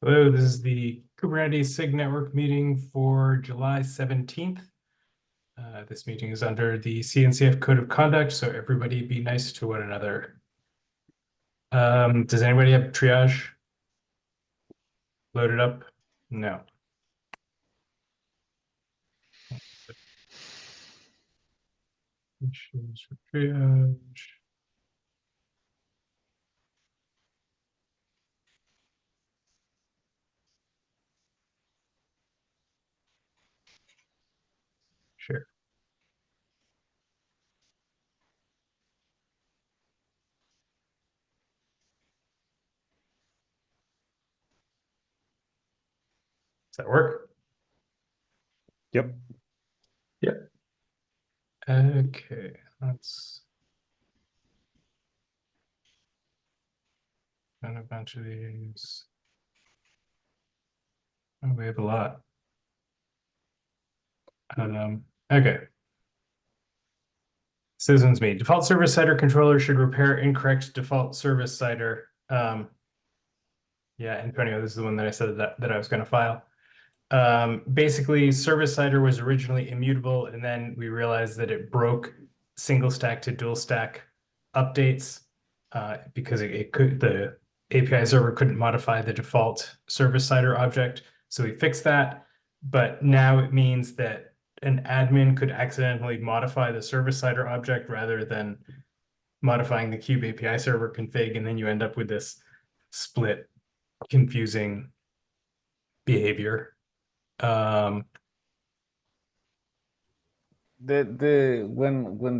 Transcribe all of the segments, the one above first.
Hello, this is the Kubernetes SIG Network meeting for July 17th. This meeting is under the CNCF Code of Conduct, so everybody be nice to one another. Does anybody have triage loaded up? No. Issues for triage. Sure. Does that work? Yep. Yep. Okay, let's run a bunch of these. Oh, we have a lot. Okay. Citizens meet. Default service cider controller should repair incorrect default service cider. Yeah, Antonio, this is the one that I said that I was going to file. Basically, service cider was originally immutable, and then we realized that it broke single stack to dual stack updates because the API server couldn't modify the default service cider object. So we fixed that, but now it means that an admin could accidentally modify the service cider object rather than modifying the Cube API server config, and then you end up with this split, confusing behavior. When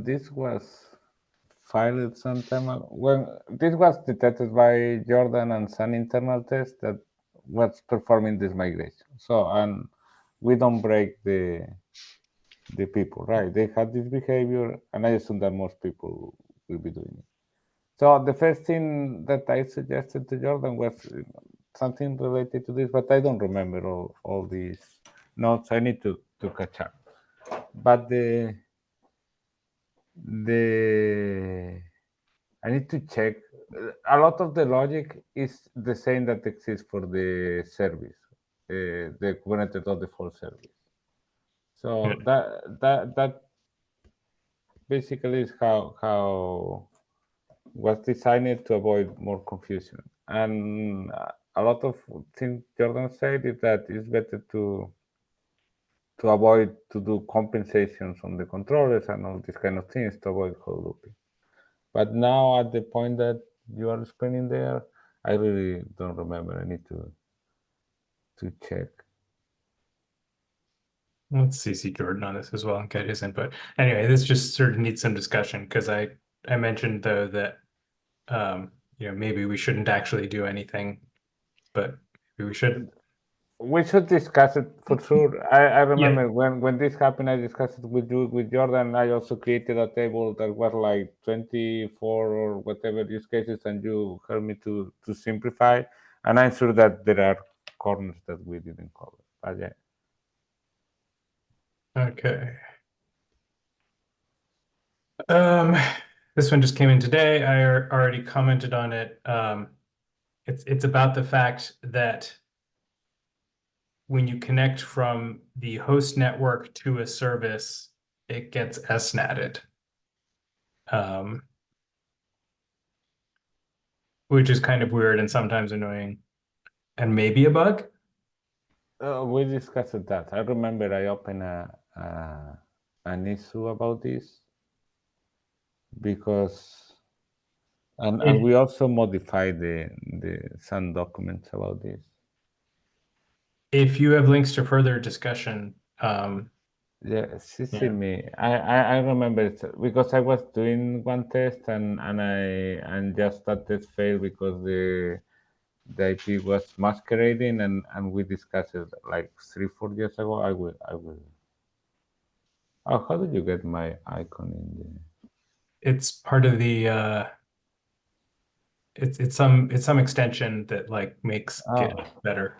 this was filed some time ago, when this was detected by Jordan and some internal test that was performing this migration. So and we don't break the people, right? They had this behavior, and I assume that most people will be doing it. So the first thing that I suggested to Jordan was something related to this, but I don't remember all these notes. I need to catch up. But I need to check. A lot of the logic is the same that exists for the service, the Kubernetes.default service. So that basically is how was designed to avoid more confusion. And a lot of things Jordan said is that it's better to avoid to do compensations on the controllers and all these kind of things to avoid whole looping. But now at the point that you are explaining there, I really don't remember. I need to check. Let's CC Jordan on this as well and get his input. Anyway, this just sort of needs some discussion because I mentioned though that maybe we shouldn't actually do anything, but maybe we should. We should discuss it for sure. I remember when this happened, I discussed it with Jordan. I also created a table that was like 24 or whatever use cases, and you helped me to simplify. And I'm sure that there are corners that we didn't cover. But yeah. Okay. This one just came in today. I already commented on it. It's about the fact that when you connect from the host network to a service, it gets SNATed. Which is kind of weird and sometimes annoying, and maybe a bug. We discussed that. I remember I opened an issue about this because, and we also modified the some documents about this. If you have links to further discussion, yeah, CC me. I remember it because I was doing one test and just that test failed because the IP was masquerading and we discussed it like 3-4 years ago. I will. Oh, how did you get my icon in there? It's part of the it's some extension that like makes GitHub better.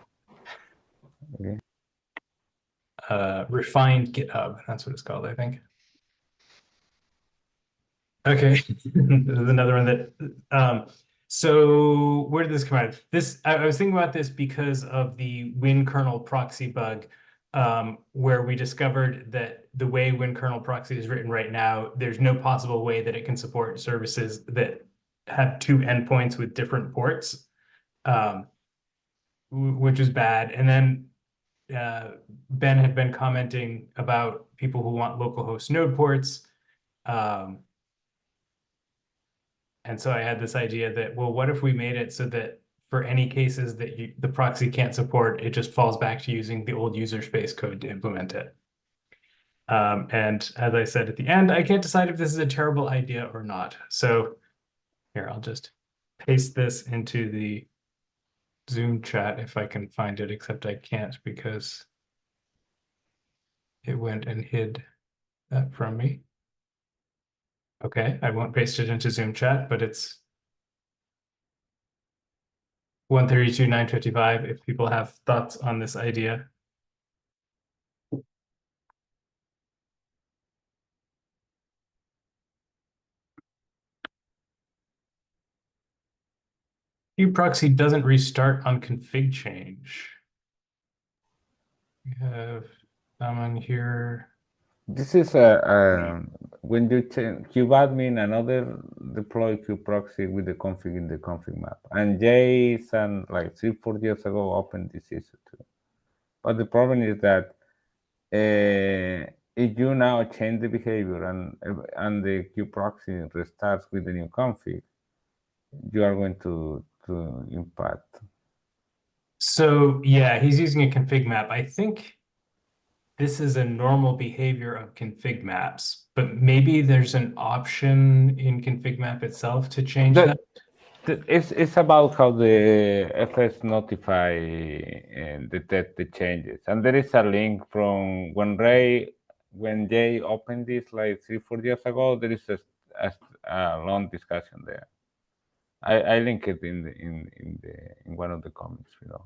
Okay. Refined GitHub, that's what it's called, I think. Okay, this is another one that So where did this come out of? This I was thinking about this because of the WinKernel proxy bug, where we discovered that the way WinKernel proxy is written right now, there's no possible way that it can support services that have two endpoints with different ports, which is bad. And then Ben had been commenting about people who want localhost node ports. And so I had this idea that, well, what if we made it so that for any cases that the proxy can't support, it just falls back to using the old user space code to implement it. And as I said at the end, I can't decide if this is a terrible idea or not. So here, I'll just paste this into the Zoom chat if I can find it, except I can't because it went and hid that from me. Okay, I won't paste it into Zoom chat, but it's 132.955 if people have thoughts on this idea. Proxy doesn't restart on config change. We have someone here. This is when you change kubeadmin another deploy kubeproxy with the config in the config map. And Jason, like 3-4 years ago, opened this issue too. But the problem is that if you now change the behavior and the kubeproxy restarts with the new config, you are going to impact. So yeah, he's using a config map. I think this is a normal behavior of config maps, but maybe there's an option in config map itself to change that. It's about how the FS notify and detect the changes. And there is a link from when Jay opened this like 3-4 years ago. There is a long discussion there. I link it in one of the comments, you know.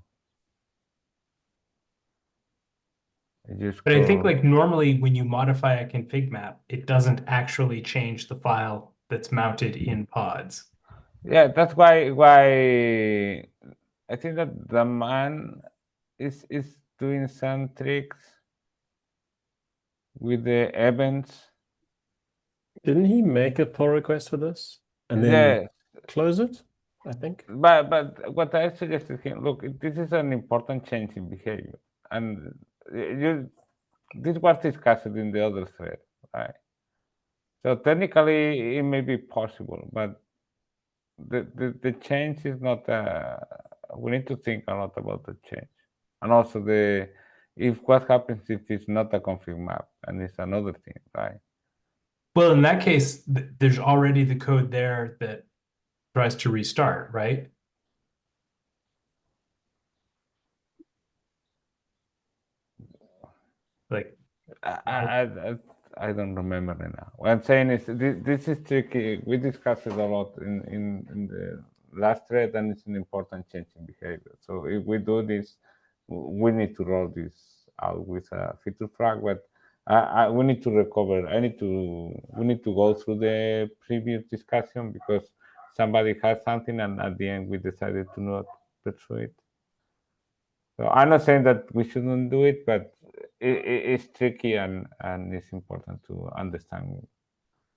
But I think like normally when you modify a config map, it doesn't actually change the file that's mounted in pods. Yeah, that's why I think that the man is doing some tricks with the events. Didn't he make a pull request for this and then Yes, close it? I think. but what I suggested him, look, this is an important change in behavior, and this was discussed in the other thread, right? So technically, it may be possible, but the change is not. We need to think a lot about the change, and also if what happens if it's not a config map and it's another thing, right? Well, in that case, there's already the code there that tries to restart, right? Like, I don't remember right now. What I'm saying is this is tricky. We discussed it a lot in the last thread, and it's an important change in behavior. So if we do this, we need to roll this out with a feature flag. But we need to recover. We need to go through the previous discussion because somebody has something, and at the end we decided to not pursue it. So I'm not saying that we shouldn't do it, but it's tricky and it's important to understand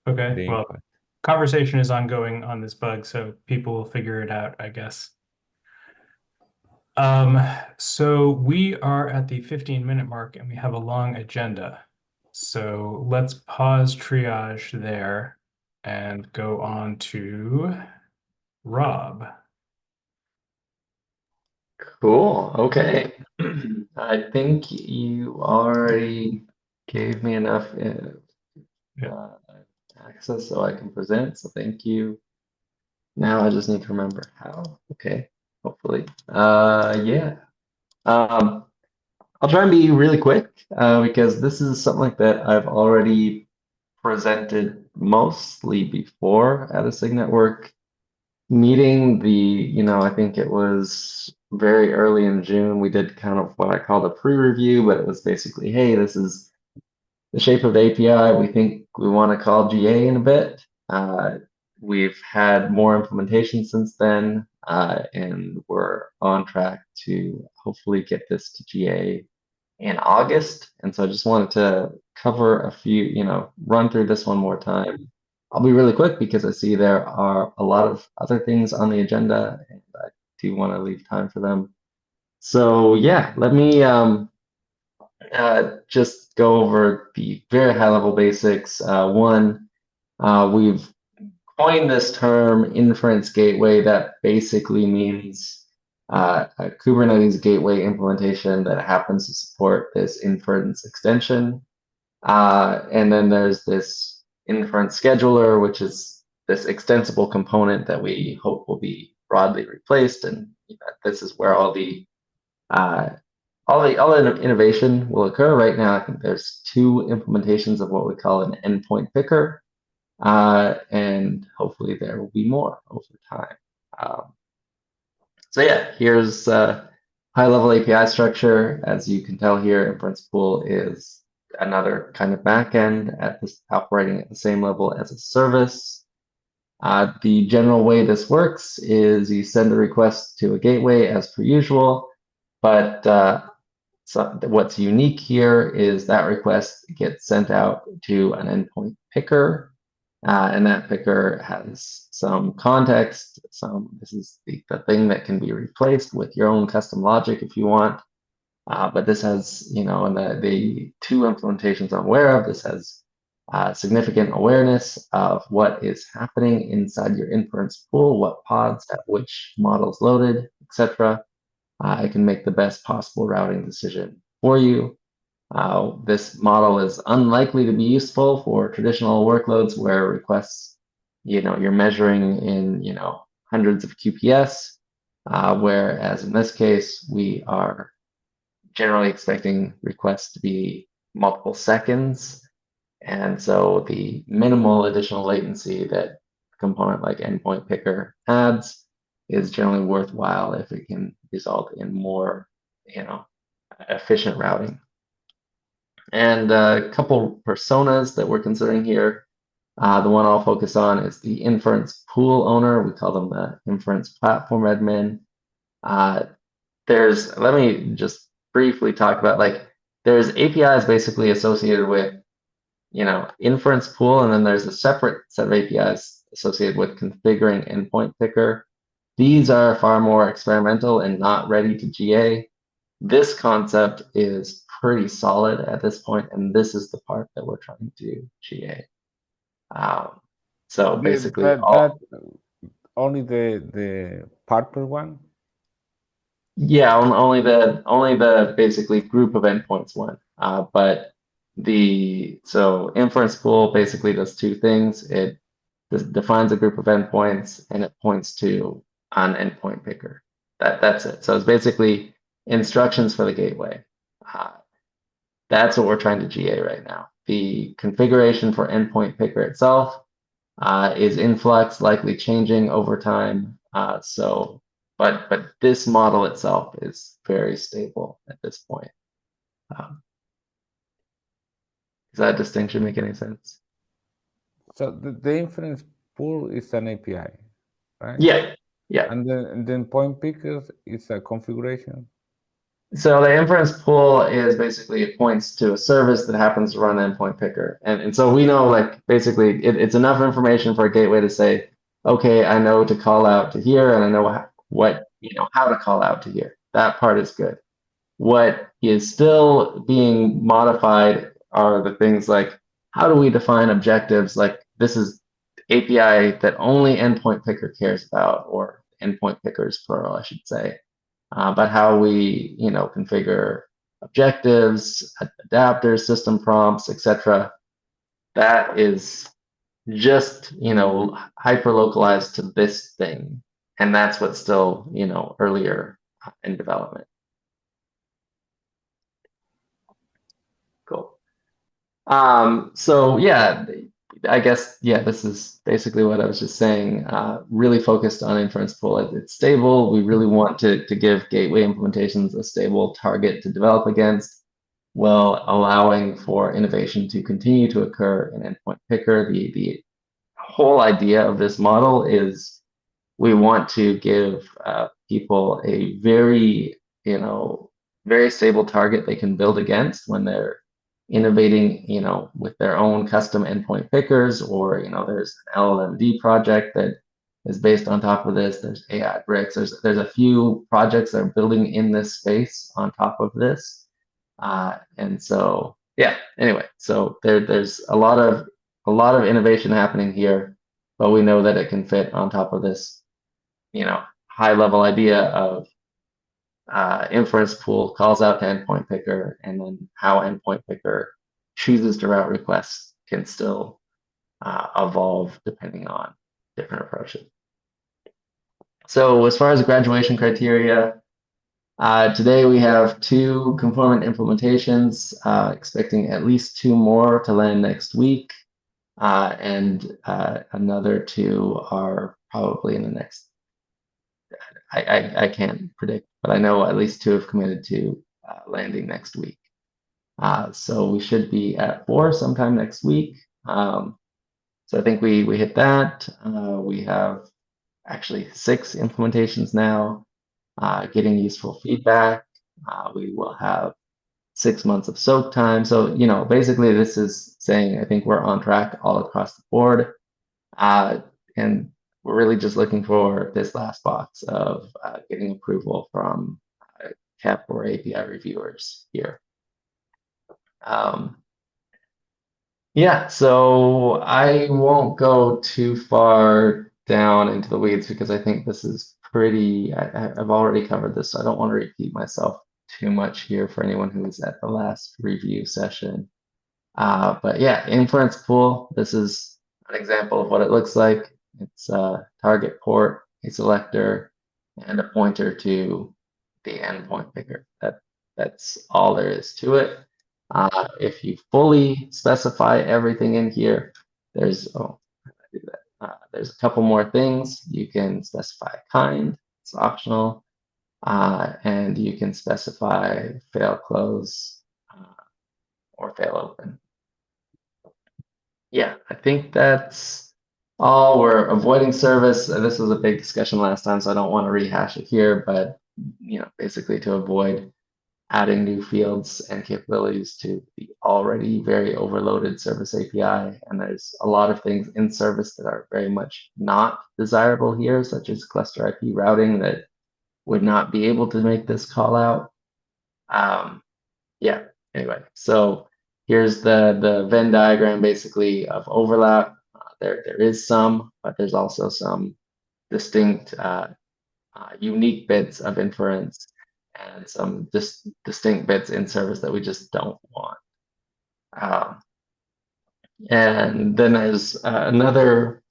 okay, the well, impact. conversation is ongoing on this bug, so people will figure it out, I guess. So we are at the 15-minute mark and we have a long agenda. So let's pause triage there and go on to Rob. Cool. Okay. I think you already gave me enough uh, access so I can present. So thank you. Now I just need to remember how. Okay. Hopefully. Yeah. I'll try and be really quick because this is something like that I've already presented mostly before at a SIG Network meeting. I think it was very early in June. We did kind of what I call the pre-review, but it was basically, hey, this is the shape of the API. We think we want to call GA in a bit. we've had more implementations since then, and we're on track to hopefully get this to GA in August. And so I just wanted to cover a few, run through this one more time. I'll be really quick because I see there are a lot of other things on the agenda, and I do want to leave time for them. So yeah, let me just go over the very high level basics. One, we've coined this term inference gateway. That basically means a Kubernetes gateway implementation that happens to support this inference extension. And then there's this inference scheduler, which is this extensible component that we hope will be broadly replaced. And this is where all the innovation will occur. Right now, I think there's 2 implementations of what we call an endpoint picker. And hopefully there will be more over time. So yeah, here's high-level API structure. As you can tell here, inference pool is another kind of backend at this, operating at the same level as a service. The general way this works is you send a request to a gateway as per usual, but so what's unique here is that request gets sent out to an endpoint picker. And that picker has some context. This is the thing that can be replaced with your own custom logic if you want. But this has, in the 2 implementations I'm aware of, this has significant awareness of what is happening inside your inference pool, what pods have which models loaded, etc. It can make the best possible routing decision for you. This model is unlikely to be useful for traditional workloads where requests, you're measuring in, hundreds of QPS, whereas in this case, we are generally expecting requests to be multiple seconds. And so the minimal additional latency that a component like endpoint picker adds is generally worthwhile if it can result in more, efficient routing. And a couple personas that we're considering here. The one I'll focus on is the inference pool owner. We call them the inference platform admin. Let me just briefly talk about, there's APIs basically associated with, inference pool, and then there's a separate set of APIs associated with configuring endpoint picker. These are far more experimental and not ready to GA. This concept is pretty solid at this point, and this is the part that we're trying to GA. So basically, only the partner one. Yeah, only the basically group of endpoints one. But so inference pool basically does 2 things. It defines a group of endpoints and it points to an endpoint picker. That's it. So it's basically instructions for the gateway. That's what we're trying to GA right now. The configuration for endpoint picker itself is in flux, likely changing over time. But this model itself is very stable at this point. Does that distinction make any sense? So the inference pool is an API, right? Yeah. And then point pickers is a configuration. So the inference pool is basically, it points to a service that happens to run endpoint picker. And so we know, basically it's enough information for a gateway to say, okay, I know to call out to here and I know how to call out to here. That part is good. What is still being modified are the things like, how do we define objectives? Like, this is API that only endpoint picker cares about, or endpoint pickers plural, I should say. But how we, configure objectives, adapters, system prompts, etc. That is just, hyper localized to this thing. And that's what's still, earlier in development. Cool. So yeah, I guess, this is basically what I was just saying. Really focused on inference pool. It's stable. We really want to give gateway implementations a stable target to develop against, while allowing for innovation to continue to occur in endpoint picker. The whole idea of this model is we want to give people a very, very stable target they can build against when they're innovating, with their own custom endpoint pickers, or, there's an LLMD project that is based on top of this. There's AI bricks. There's a few projects that are building in this space on top of this. And so, yeah, anyway, so there's a lot of innovation happening here, but we know that it can fit on top of this, high level idea of inference pool calls out to endpoint picker, and then how endpoint picker chooses to route requests can still evolve depending on different approaches. So as far as graduation criteria, today we have 2 conformant implementations, expecting at least 2 more to land next week, and another 2 are probably in the next, I can't predict, but I know at least 2 have committed to landing next week. So we should be at 4 sometime next week. So I think we hit that. We have actually 6 implementations now, getting useful feedback. We will have 6 months of soak time. So, basically this is saying, I think we're on track all across the board. And we're really just looking for this last box of getting approval from CAP or API reviewers here. Yeah, so I won't go too far down into the weeds because I think this is pretty, I've already covered this, so I don't want to repeat myself too much here for anyone who was at the last review session. But yeah, inference pool, this is an example of what it looks like. It's a target port, a selector, and a pointer to the endpoint picker. That's all there is to it. If you fully specify everything in here, there's there's a couple more things. You can specify kind, it's optional, and you can specify fail close or fail open. Yeah, I think that's all. We're avoiding service. This was a big discussion last time, so I don't want to rehash it here, but basically to avoid adding new fields and capabilities to the already very overloaded service API. And there's a lot of things in service that are very much not desirable here, such as cluster IP routing that would not be able to make this call out. Yeah, anyway, so here's the Venn diagram basically of overlap. There is some, but there's also some distinct unique bits of inference and some distinct bits in service that we just don't want. And then there's another,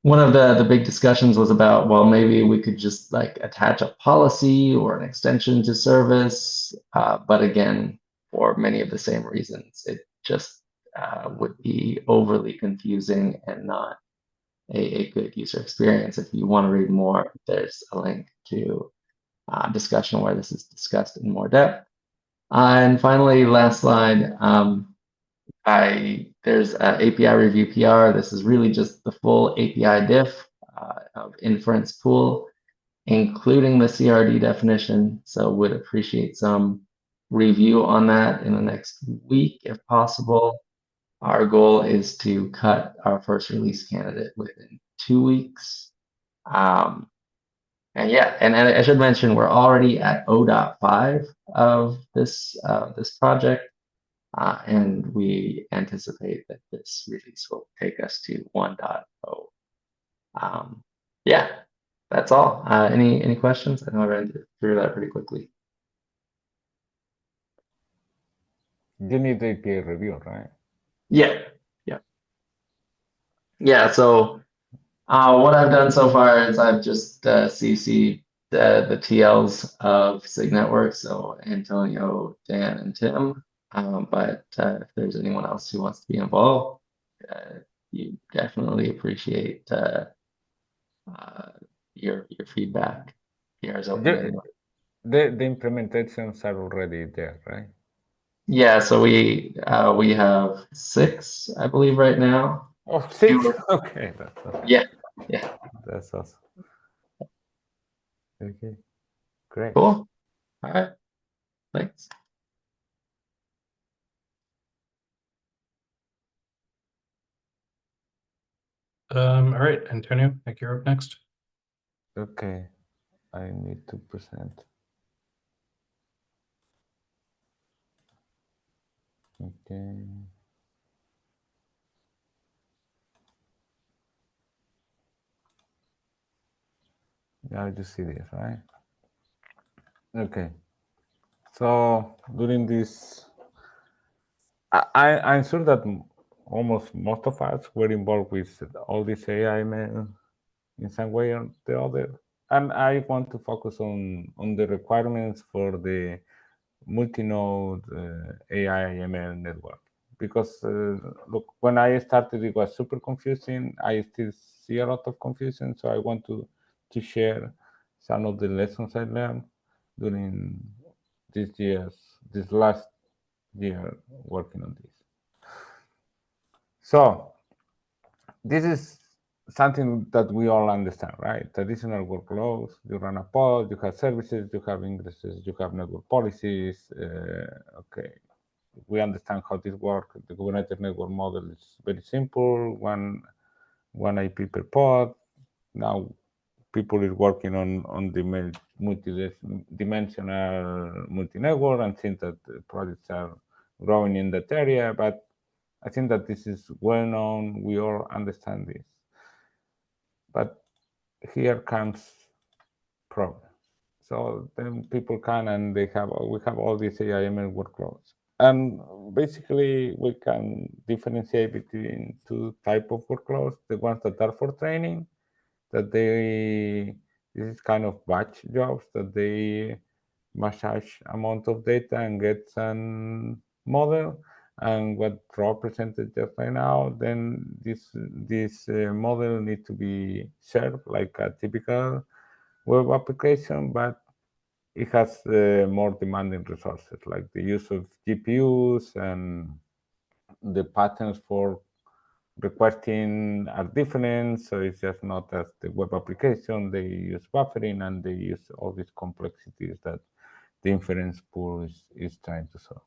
one of the big discussions was about, well, maybe we could just like attach a policy or an extension to service. But again, for many of the same reasons, it just would be overly confusing and not a good user experience. If you want to read more, there's a link to discussion where this is discussed in more depth. And finally, last slide, there's an API review PR. This is really just the full API diff of inference pool, including the CRD definition. So would appreciate some review on that in the next week, if possible. Our goal is to cut our first release candidate within 2 weeks. And yeah, and I should mention we're already at 0.5 of this project, and we anticipate that this release will take us to 1.0. Yeah, that's all. Any questions? I know I ran through that pretty quickly. You need the API review, right? Yeah. So what I've done so far is I've just CC'd the TLs of SIG Network, so Antonio, Dan, and Tim. But if there's anyone else who wants to be involved, you definitely appreciate your feedback. Here is open. Anyway. The implementations are already there, right? Yeah, so we have 6, I believe, right now. Oh, 6? Fewer. Okay, that's awesome. Yeah, yeah, That's awesome. Okay, great. cool. All right, thanks. All right, Antonio, I think you're up next. Okay, I need to present. Okay. Now you see this, right? Okay. So during this, I'm sure that almost most of us were involved with all this AI in some way or the other. And I want to focus on the requirements for the multi-node AI ML network. Because look, when I started, it was super confusing. I still see a lot of confusion. So I want to share some of the lessons I learned during this last year working on this. So this is something that we all understand, right? Traditional workloads, you run a pod, you have services, you have ingresses, you have network policies. Okay, we understand how this works. The Kubernetes network model is very simple, one IP per pod. Now people is working on the multi-dimensional multi-network and think that projects are growing in that area, but I think that this is well known. We all understand this. But here comes problem. So then people come and we have all these AI/ML workloads, and basically we can differentiate between two type of workloads: the ones that are for training, that this is kind of batch jobs that they massage amount of data and get some model, and what Rob presented just right now, then this model need to be served like a typical web application, but it has more demanding resources, like the use of GPUs, and the patterns for requesting are different. So it's just not as the web application. They use buffering and they use all these complexities that the inference pool is trying to solve.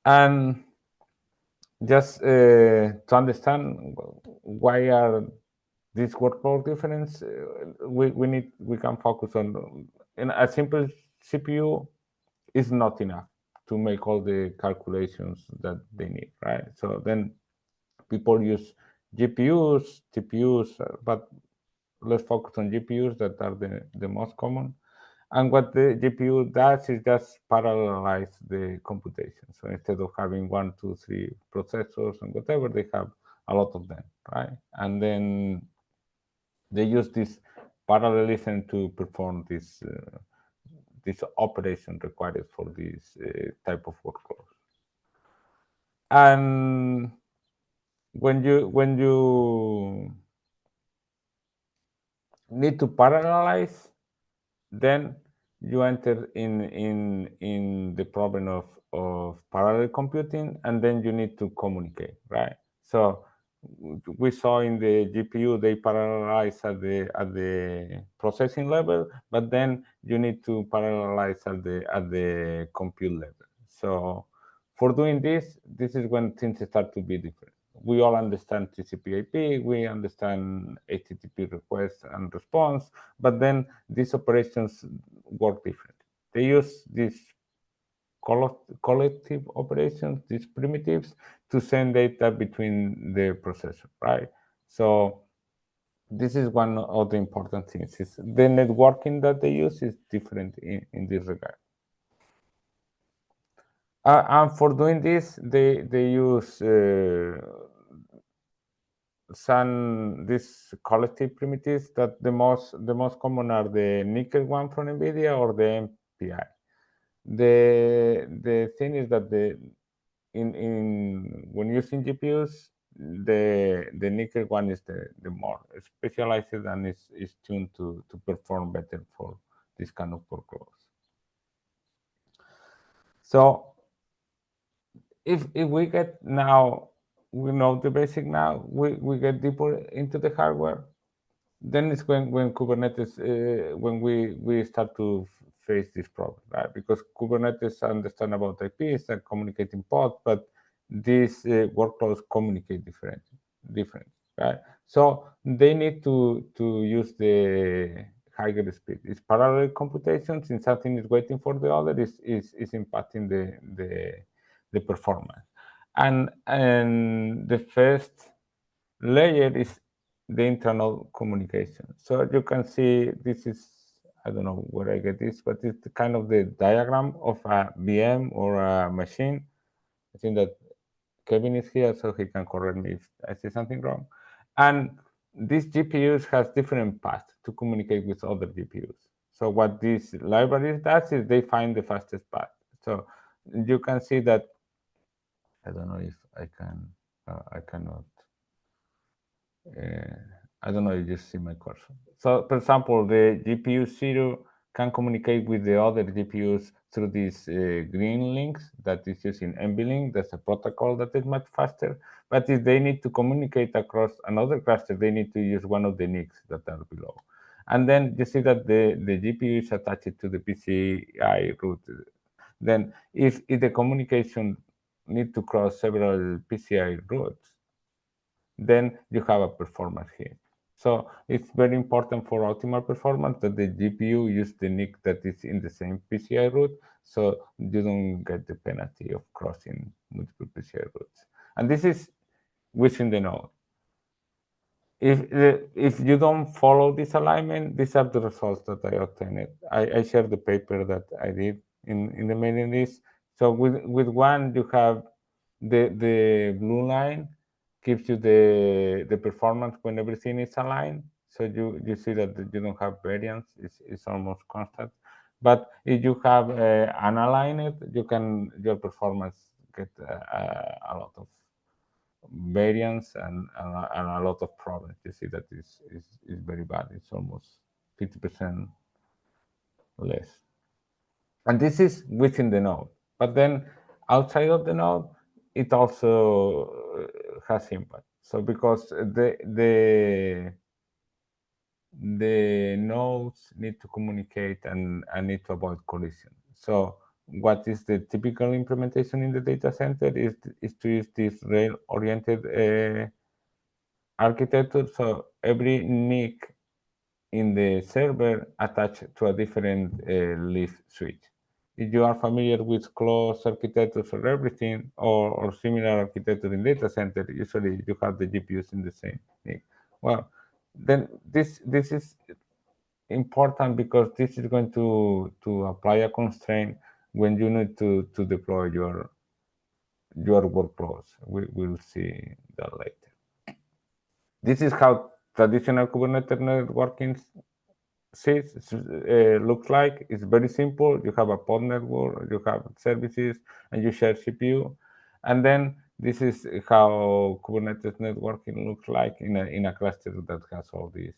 And just to understand why are these workload difference, we can focus on in a simple CPU is not enough to make all the calculations that they need, right? So then people use GPUs, TPUs, but let's focus on GPUs that are the most common. And what the GPU does is just parallelize the computation. So instead of having 1, 2, 3 processors and whatever, they have a lot of them, right? And then they use this parallelism to perform this operation required for this type of workload. And when you need to parallelize, then you enter in the problem of parallel computing, and then you need to communicate, right? So we saw in the GPU they parallelize at the processing level, but then you need to parallelize at the compute level. So for doing this is when things start to be different. We all understand TCP/IP, we understand HTTP request and response, but then these operations work different. They use these collective operations, these primitives, to send data between the processor, right? So this is one of the important things. Is the networking that they use is different in this regard. And for doing this, they use these collective primitives that the most common are the nickel one from NVIDIA or the MPI. The thing is that when using GPUs, the nickel one is the more specialized and is tuned to perform better for this kind of workloads. So if we get now we know the basic now. We get deeper into the hardware. Then it's when Kubernetes, when we start to face this problem, right? Because Kubernetes understand about IPs and communicating pods, but these workloads communicate different, right? So they need to use the higher speed. It's parallel computation. Since something is waiting for the other, is impacting the performance. And the first layer is the internal communication. So you can see this is, I don't know where I get this, but it's kind of the diagram of a VM or a machine. I think that Kevin is here, so he can correct me if I say something wrong. And these GPUs has different paths to communicate with other GPUs. So what these libraries does is they find the fastest path. So you can see that, I don't know if I can, I cannot. I don't know if you see my cursor. So, for example, the GPU 0 can communicate with the other GPUs through these green links that is using NVLink. That's a protocol that is much faster. But if they need to communicate across another cluster, they need to use one of the NICs that are below. And then you see that the GPU is attached to the PCI route. Then if the communication need to cross several PCI routes, then you have a performance hit. So it's very important for optimal performance that the GPU use the NIC that is in the same PCI route, so you don't get the penalty of crossing multiple PCI routes. And this is within the node. If you don't follow this alignment, these are the results that I obtained. I shared the paper that I did in the mailing list. So with one, you have the blue line gives you the performance when everything is aligned. So you see that you don't have variance; it's almost constant. But if you have unaligned, your performance get a lot of variance and a lot of problems. You see that is very bad. It's almost 50% less. And this is within the node. But then outside of the node, it also has impact. So because the nodes need to communicate and need to avoid collision. So what is the typical implementation in the data center is to use this rail-oriented architecture. So every NIC in the server attached to a different leaf switch. If you are familiar with closed architectures for everything or similar architecture in data center, usually you have the GPUs in the same NIC. Well, then this is important because this is going to apply a constraint when you need to deploy your workflows. We'll see that later. This is how traditional Kubernetes networking looks like. It's very simple. You have a pod network, you have services, and you share CPU. And then this is how Kubernetes networking looks like in a cluster that has all these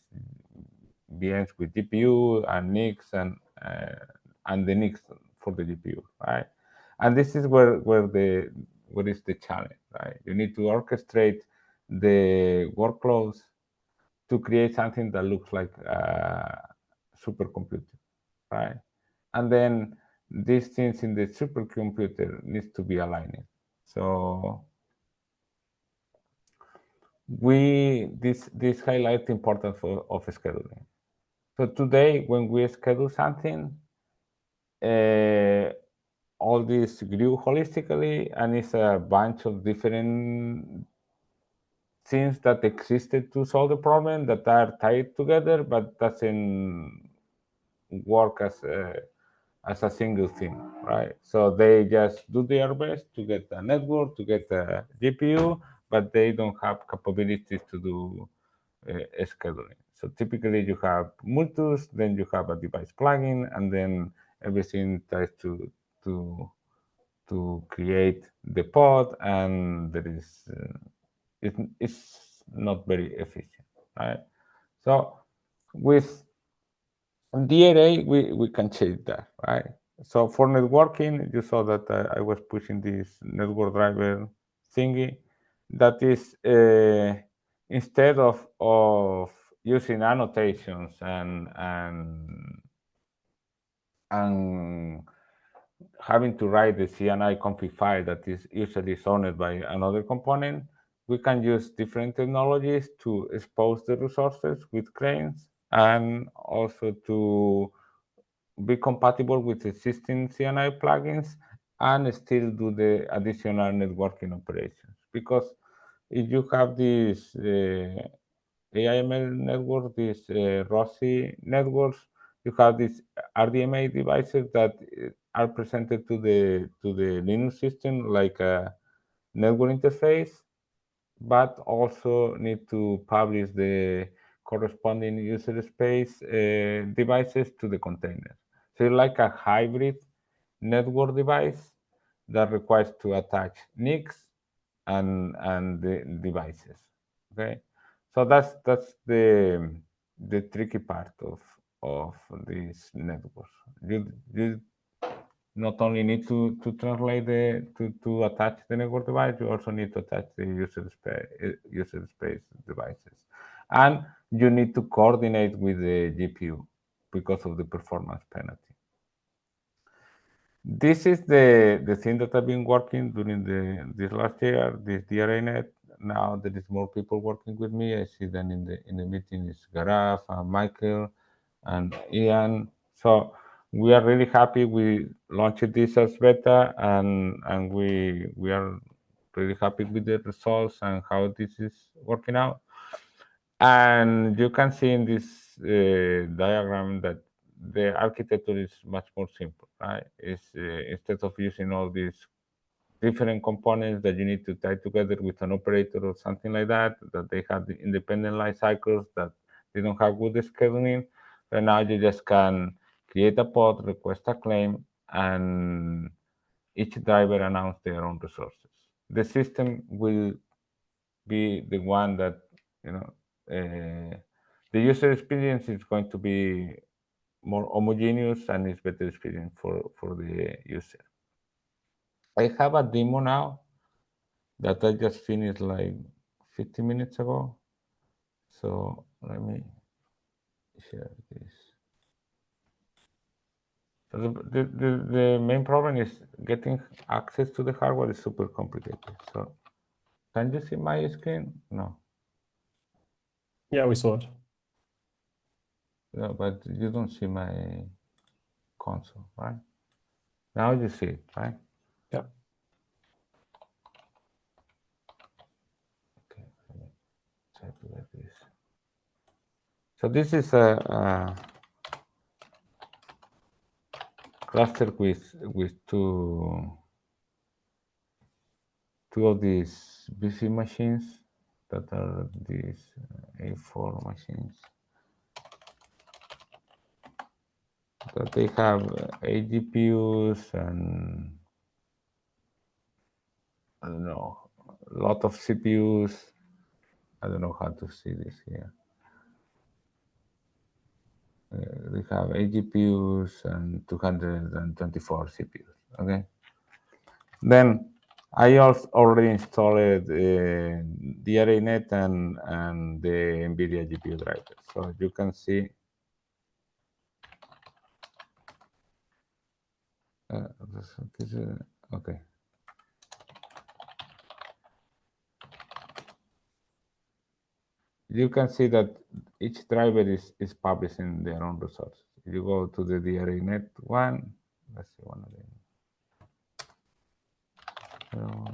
VMs with GPU and NICs and the NICs for the GPU, right? And this is where is the challenge, right? You need to orchestrate the workloads to create something that looks like a supercomputer, right? And then these things in the supercomputer needs to be aligned. So this highlights the importance of scheduling. So today, when we schedule something, all this grew holistically, and it's a bunch of different things that existed to solve the problem that are tied together, but doesn't work as a single thing, right? So they just do their best to get a network, to get a GPU, but they don't have capabilities to do scheduling. So typically you have Multus, then you have a device plugin, and then everything tries to create the pod, and there is it's not very efficient, right? So with DRA, we can change that, right? So for networking, you saw that I was pushing this network driver thingy. that is instead of using annotations and having to write the CNI config file that is usually owned by another component, we can use different technologies to expose the resources with claims and also to be compatible with existing CNI plugins and still do the additional networking operations. Because if you have these AIML network, these ROSI networks, you have these RDMA devices that are presented to the Linux system like a network interface, but also need to publish the corresponding user space devices to the container. So it's like a hybrid network device that requires to attach NICs and the devices. Okay, so that's the tricky part of these networks. You not only need to translate to attach the network device, you also need to attach the user space devices, and you need to coordinate with the GPU because of the performance penalty. This is the thing that I've been working during this last year, this DRANet. Now there is more people working with me. I see them in the meeting is Garaf and Michael and Ian. So we are really happy. We launched this as beta, and we are really happy with the results and how this is working out. And you can see in this diagram that the architecture is much more simple, right? It's instead of using all these different components that you need to tie together with an operator or something like that, that they have the independent life cycles, that they don't have good scheduling. Right now, you just can create a pod, request a claim, and each driver announce their own resources. The system will be the one that, you know, the user experience is going to be more homogeneous and it's better experience for the user. I have a demo now that I just finished like 15 minutes ago. So let me share this. So the main problem is getting access to the hardware is super complicated. So can you see my screen? No. Yeah, we saw it. No, but you don't see my console, right? Now you see it, right? Yeah. Okay, let me try to get this. So this is a cluster with two of these BC machines that are these A4 machines. That they have 8 GPUs and I don't know, a lot of CPUs. I don't know how to see this here. They have 8 GPUs and 224 CPUs. Okay. Then I also already installed DRANet and the NVIDIA GPU driver. So you can see okay. You can see that each driver is publishing their own resources. If you go to the DRANet one, let's see one of them. Oh.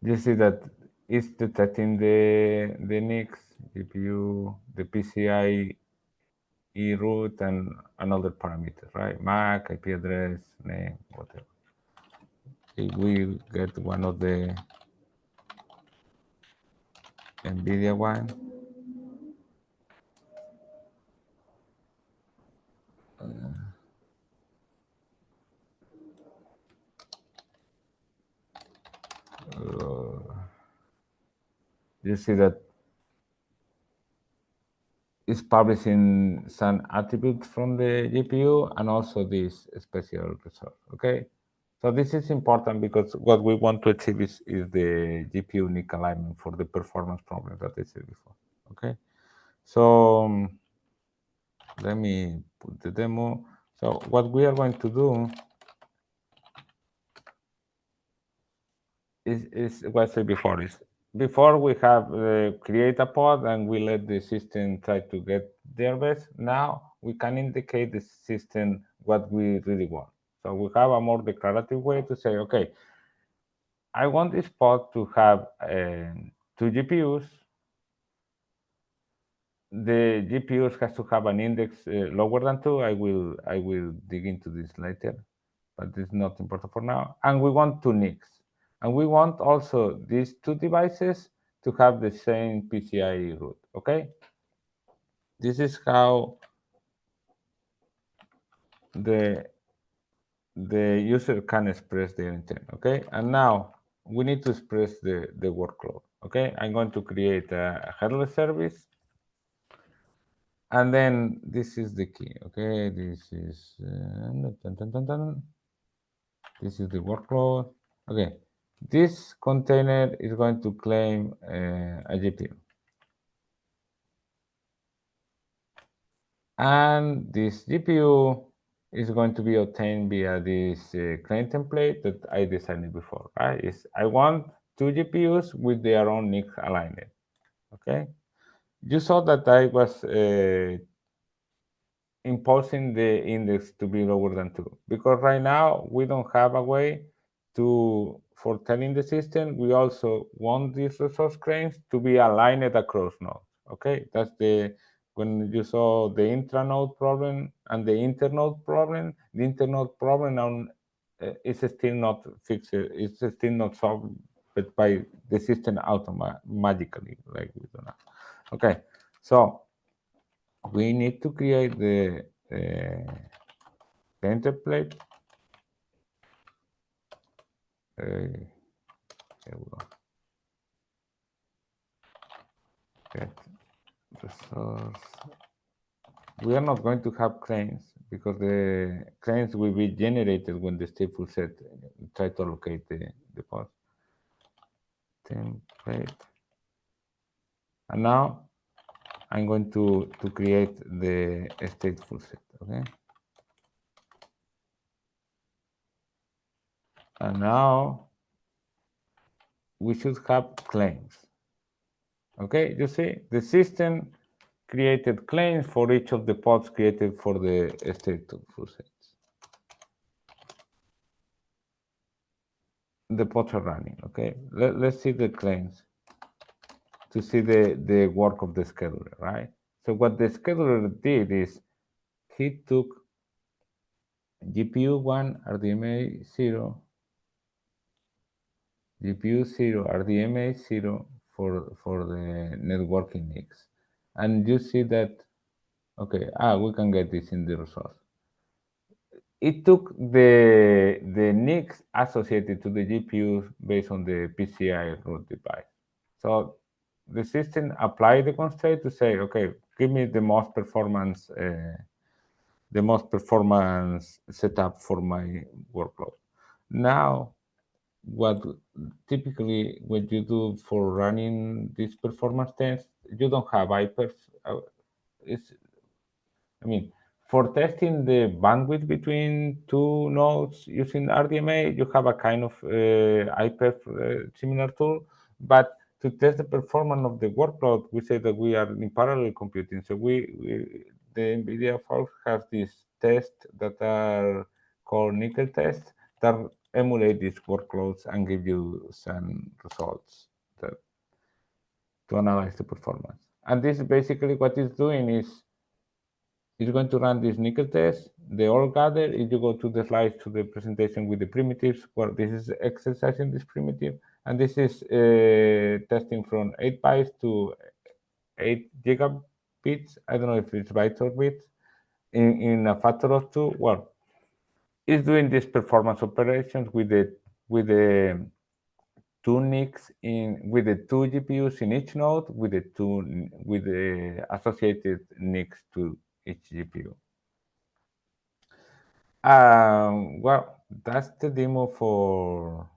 You see that it's detecting the NICs, GPU, the PCI route, and another parameter, right? MAC, IP address, name, whatever. If we get one of the NVIDIA one, you see that it's publishing some attributes from the GPU and also this special resource. Okay, so this is important because what we want to achieve is the GPU NIC alignment for the performance problems that I said before. Okay, so let me put the demo. So what we are going to do is what I said before. Is before we have create a pod and we let the system try to get their best. Now we can indicate the system what we really want. So we have a more declarative way to say, okay, I want this pod to have 2 GPUs. The GPUs has to have an index lower than 2. I will dig into this later, but it's not important for now. And we want 2 NICs. And we want also these 2 devices to have the same PCI root, okay? This is how the user can express their intent, okay? And now we need to express the workload, okay? I'm going to create a headless service. And then this is the key, okay? This is this is the workload. Okay, this container is going to claim a GPU. And this GPU is going to be obtained via this claim template that I designed before, right? I want 2 GPUs with their own NIC aligned, okay? You saw that I was imposing the index to be lower than 2 because right now we don't have a way for telling the system we also want these resource claims to be aligned across nodes. Okay, that's when you saw the intranode problem and the internode problem. The internode problem is still not fixed. It's still not solved by the system magically, like we don't know. Okay, so we need to create the template. Here we go. Get resource. We are not going to have claims because the claims will be generated when the stateful set try to allocate the pod. Template. And now I'm going to create the stateful set, okay? And now we should have claims. Okay, you see, the system created claims for each of the pods created for the stateful sets. The pods are running, okay? Let's see the claims to see the work of the scheduler, right? So what the scheduler did is he took GPU 1 RDMA 0, GPU 0 RDMA 0 for the networking NICs. And you see that, okay, we can get this in the resource. It took the NICs associated to the GPUs based on the PCI root device. So the system applied the constraint to say, okay, give me the most performance setup for my workload. Now, what typically when you do for running this performance test, you don't have IPERF. For testing the bandwidth between 2 nodes using RDMA, you have a kind of IPERF similar tool, but to test the performance of the workload, we say that we are in parallel computing. So the NVIDIA folks have these tests that are called nickel tests that emulate these workloads and give you some results to analyze the performance. And this basically what it's doing is it's going to run this nickel test. They all gather. If you go to the slides to the presentation with the primitives, well, this is exercising this primitive, and this is testing from 8 bytes to 8 gigabits. I don't know if it's bytes or bits in a factor of 2. Well, it's doing these performance operations with the two NICs with the two GPUs in each node with the associated NICs to each GPU. Well, that's the demo for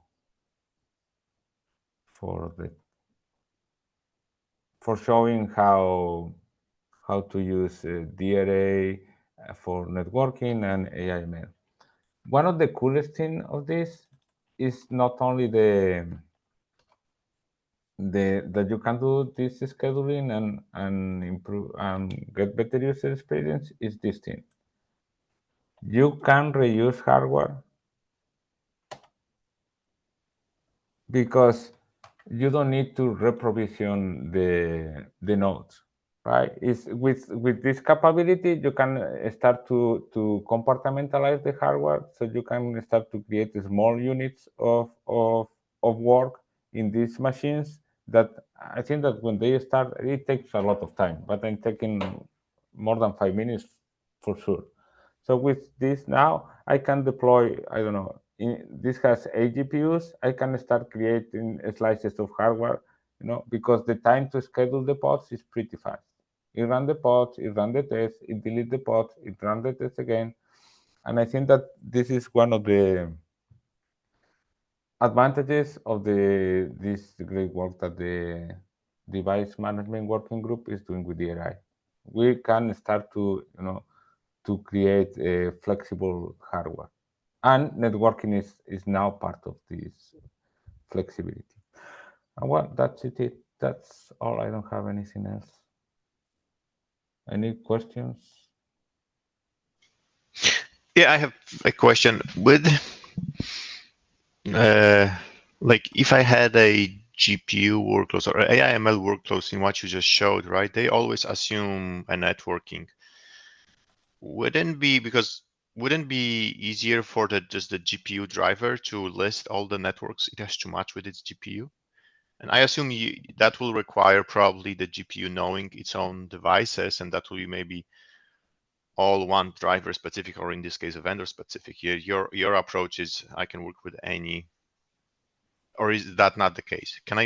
showing how to use DRA for networking and AIML. One of the coolest thing of this is not only that you can do this scheduling and improve and get better user experience is this thing. You can reuse hardware because you don't need to reprovision the nodes, right? It's with this capability you can start to compartmentalize the hardware, so you can start to create small units of work in these machines. That I think that when they start, it takes a lot of time, but I'm taking more than 5 minutes for sure. So with this now, I can deploy, I don't know, this has 8 GPUs. I can start creating slices of hardware, because the time to schedule the pods is pretty fast. It run the pods, it run the test, it delete the pods, it run the test again. And I think that this is one of the advantages of this great work that the device management working group is doing with DRI. We can start to, to create a flexible hardware, and networking is now part of this flexibility. And well, that's it. That's all. I don't have anything else. Any questions? Yeah, I have a question. With like if I had a GPU workloads or AIML workloads in what you just showed, right? They always assume a networking. Wouldn't be easier for just the GPU driver to list all the networks it has to match with its GPU? And I assume that will require probably the GPU knowing its own devices, and that will be maybe all one driver specific, or in this case, a vendor specific. Your approach is I can work with any, or is that not the case? Can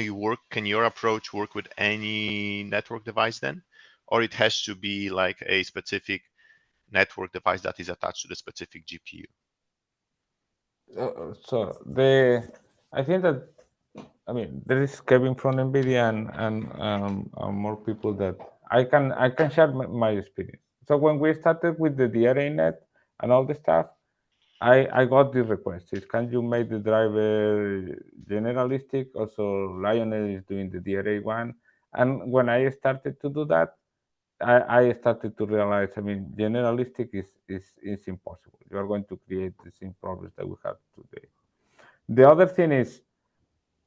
your approach work with any network device then? Or it has to be like a specific network device that is attached to the specific GPU? I think that, there is Kevin from NVIDIA and more people that I can share my experience. So when we started with the DRA net and all the stuff, I got the request is, can you make the driver generalistic? Also, Lionel is doing the DRA one. And when I started to do that, I started to realize, generalistic is impossible. You are going to create the same problems that we have today. The other thing is,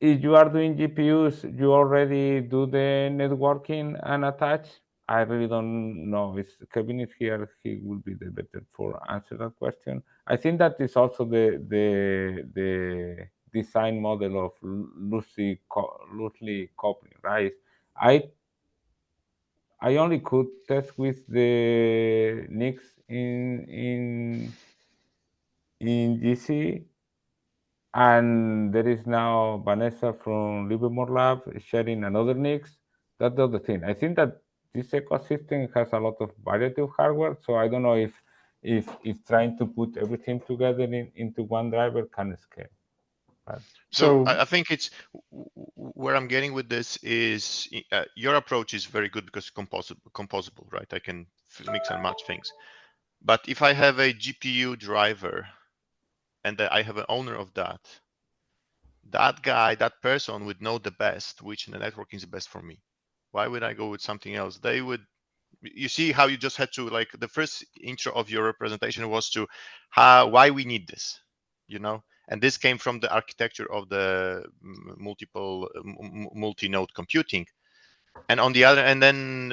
if you are doing GPUs, you already do the networking and attach. I really don't know. If Kevin is here, he will be the better for answer that question. I think that is also the design model of loosely coupling, right? I only could test with the NICs in GC. And there is now Vanessa from Livermore Lab sharing another NICs. That's the other thing. I think that this ecosystem has a lot of variety of hardware. So I don't know if trying to put everything together into one driver can scale. But so I think it's where I'm getting with this is your approach is very good because composable, right? I can mix and match things. But if I have a GPU driver and I have an owner of that person would know the best, which in the networking is the best for me. Why would I go with something else? You see how you just had to, like, the first intro of your presentation was to why we need this, and this came from the architecture of the multi-node computing. And on the other, and then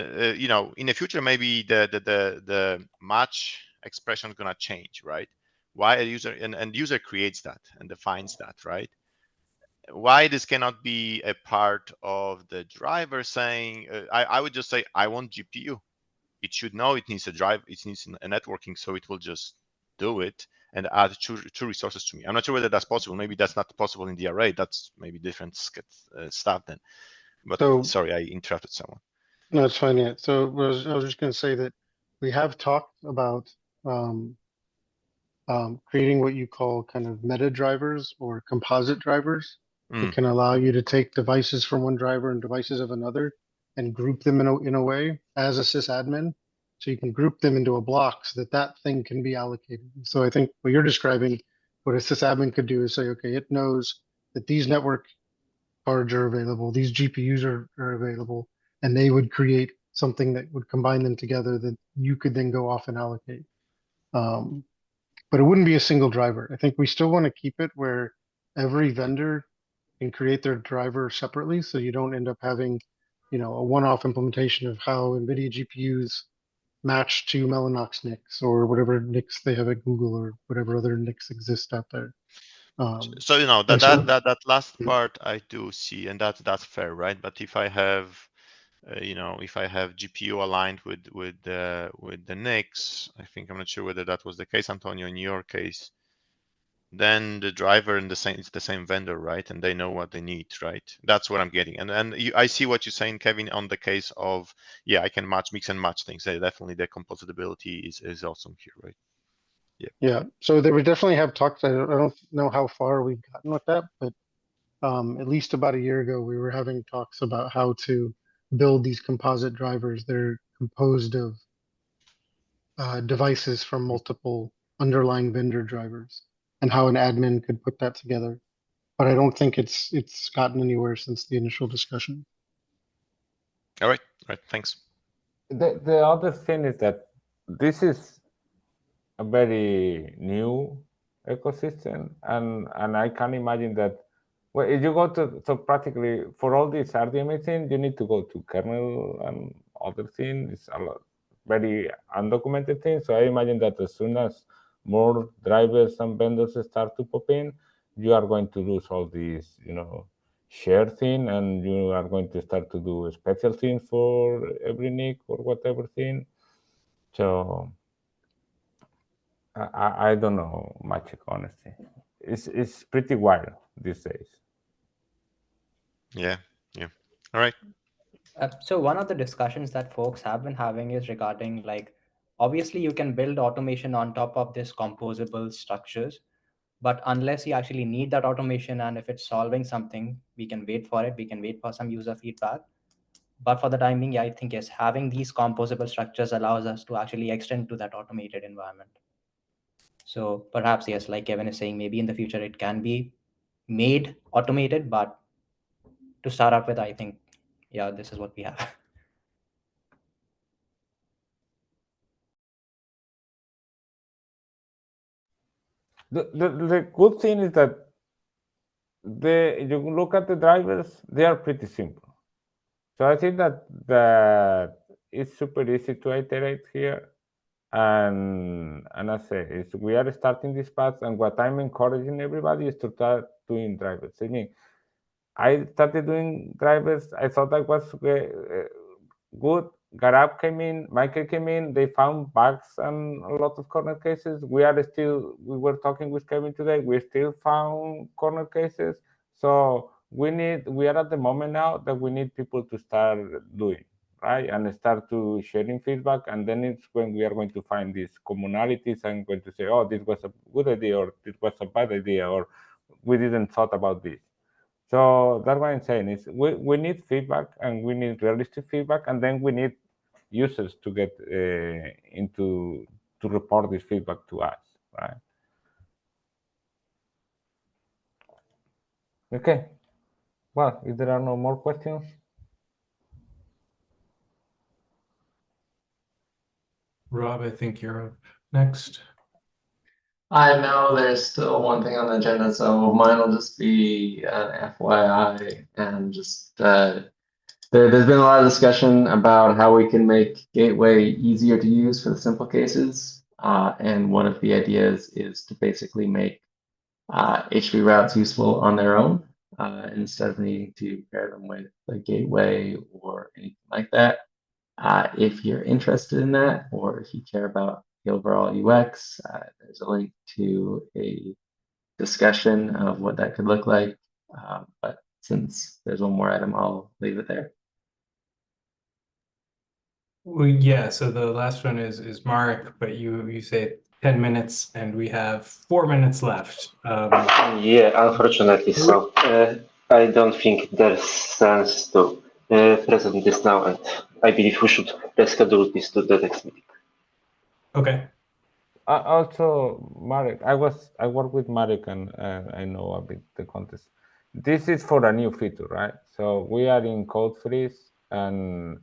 in the future maybe the match expression is gonna change, right? Why a user and user creates that and defines that, right? Why this cannot be a part of the driver saying, I would just say, I want GPU. It should know it needs a drive, it needs a networking, so it will just do it. and add two resources to me. I'm not sure whether that's possible. Maybe that's not possible in the array. That's maybe different stuff then. But So- sorry, I interrupted someone. No, it's fine. Yeah. So I was just going to say that we have talked about creating what you call kind of meta drivers or composite drivers that can allow you to take devices from one driver and devices of another and group them in a way as a sysadmin. So you can group them into a block so that that thing can be allocated. So I think what you're describing, what a sysadmin could do is say, okay, it knows that these network cards are available, these GPUs are available, and they would create something that would combine them together that you could then go off and allocate. But it wouldn't be a single driver. I think we still want to keep it where every vendor can create their driver separately, so you don't end up having, a one-off implementation of how NVIDIA GPUs match to Mellanox NICs or whatever NICs they have at Google or whatever other NICs exist out there. So that last part I do see, and that's fair, right? But if I have if I have GPU aligned with the NICs, I think I'm not sure whether that was the case, Antonio, in your case. Then the driver and it's the same vendor, right? And they know what they need, right? That's what I'm getting. And I see what you're saying, Kevin, on the case of I can mix and match things. Definitely the composability is awesome here, right? Yeah. So they would definitely have talks. I don't know how far we've gotten with that, but at least about a year ago, we were having talks about how to build these composite drivers. They're composed of devices from multiple underlying vendor drivers and how an admin could put that together. But I don't think it's gotten anywhere since the initial discussion. All right. Thanks. The other thing is that this is a very new ecosystem, and I can imagine that if you go to, so practically for all these RDMA things, you need to go to kernel and other things. It's a lot, very undocumented things. So I imagine that as soon as more drivers and vendors start to pop in, you are going to lose all these, share thing, and you are going to start to do special things for every NIC or whatever thing. So I don't know much, honestly. It's pretty wild these days. Yeah. All right. So one of the discussions that folks have been having is regarding obviously you can build automation on top of this composable structures, but unless you actually need that automation and if it's solving something, we can wait for it. We can wait for some user feedback. But for the time being, I think yes, having these composable structures allows us to actually extend to that automated environment. So perhaps, yes, like Kevin is saying, maybe in the future it can be made automated, but to start out with, I think, this is what we have. The good thing is that you look at the drivers, they are pretty simple. So I think that it's super easy to iterate here. And I say, we are starting this path, and what I'm encouraging everybody is to start doing drivers. I mean, I started doing drivers. I thought that was good. Garab came in, Michael came in, they found bugs and a lot of corner cases. We were talking with Kevin today, we still found corner cases. So we are at the moment now that we need people to start doing, right? And start to sharing feedback. And then it's when we are going to find these commonalities and going to say, oh, this was a good idea, or this was a bad idea, or we didn't thought about this. So that's what I'm saying is we need feedback, and we need realistic feedback, and then we need users to get to report this feedback to us, right? Okay. Well, if there are no more questions. Rob, I think you're up next. I know there's still one thing on the agenda, so mine will just be an FYI and just there's been a lot of discussion about how we can make Gateway easier to use for the simple cases. And one of the ideas is to basically make HV routes useful on their own instead of needing to pair them with a gateway or anything like that. If you're interested in that, or if you care about the overall UX. There's a link to a discussion of what that could look like. But since there's one more item, I'll leave it there. Well, yeah, so the last one is Marek, but you say 10 minutes and we have 4 minutes left. Yeah, unfortunately so. I don't think there's sense to present this now, and I believe we should reschedule this to the next meeting. Okay. Also, Marek, I work with Marek, and I know a bit the context. This is for a new feature, right? So we are in code freeze, and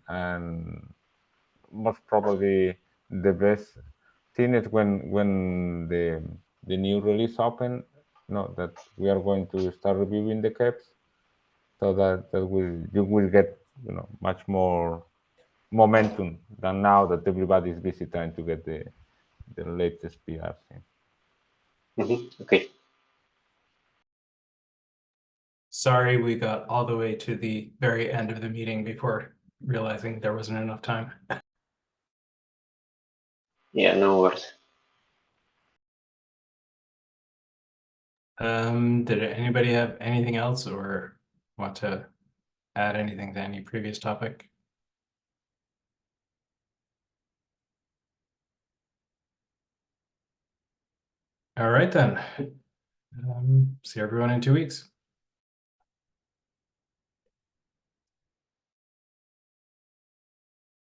most probably the best thing is when the new release open, that we are going to start reviewing the caps, so that you will get much more momentum than now that everybody is busy trying to get the latest PR thing. Okay. Sorry, we got all the way to the very end of the meeting before realizing there wasn't enough time. Yeah, no worries. Did anybody have anything else or want to add anything to any previous topic? All right then. See everyone in 2 weeks.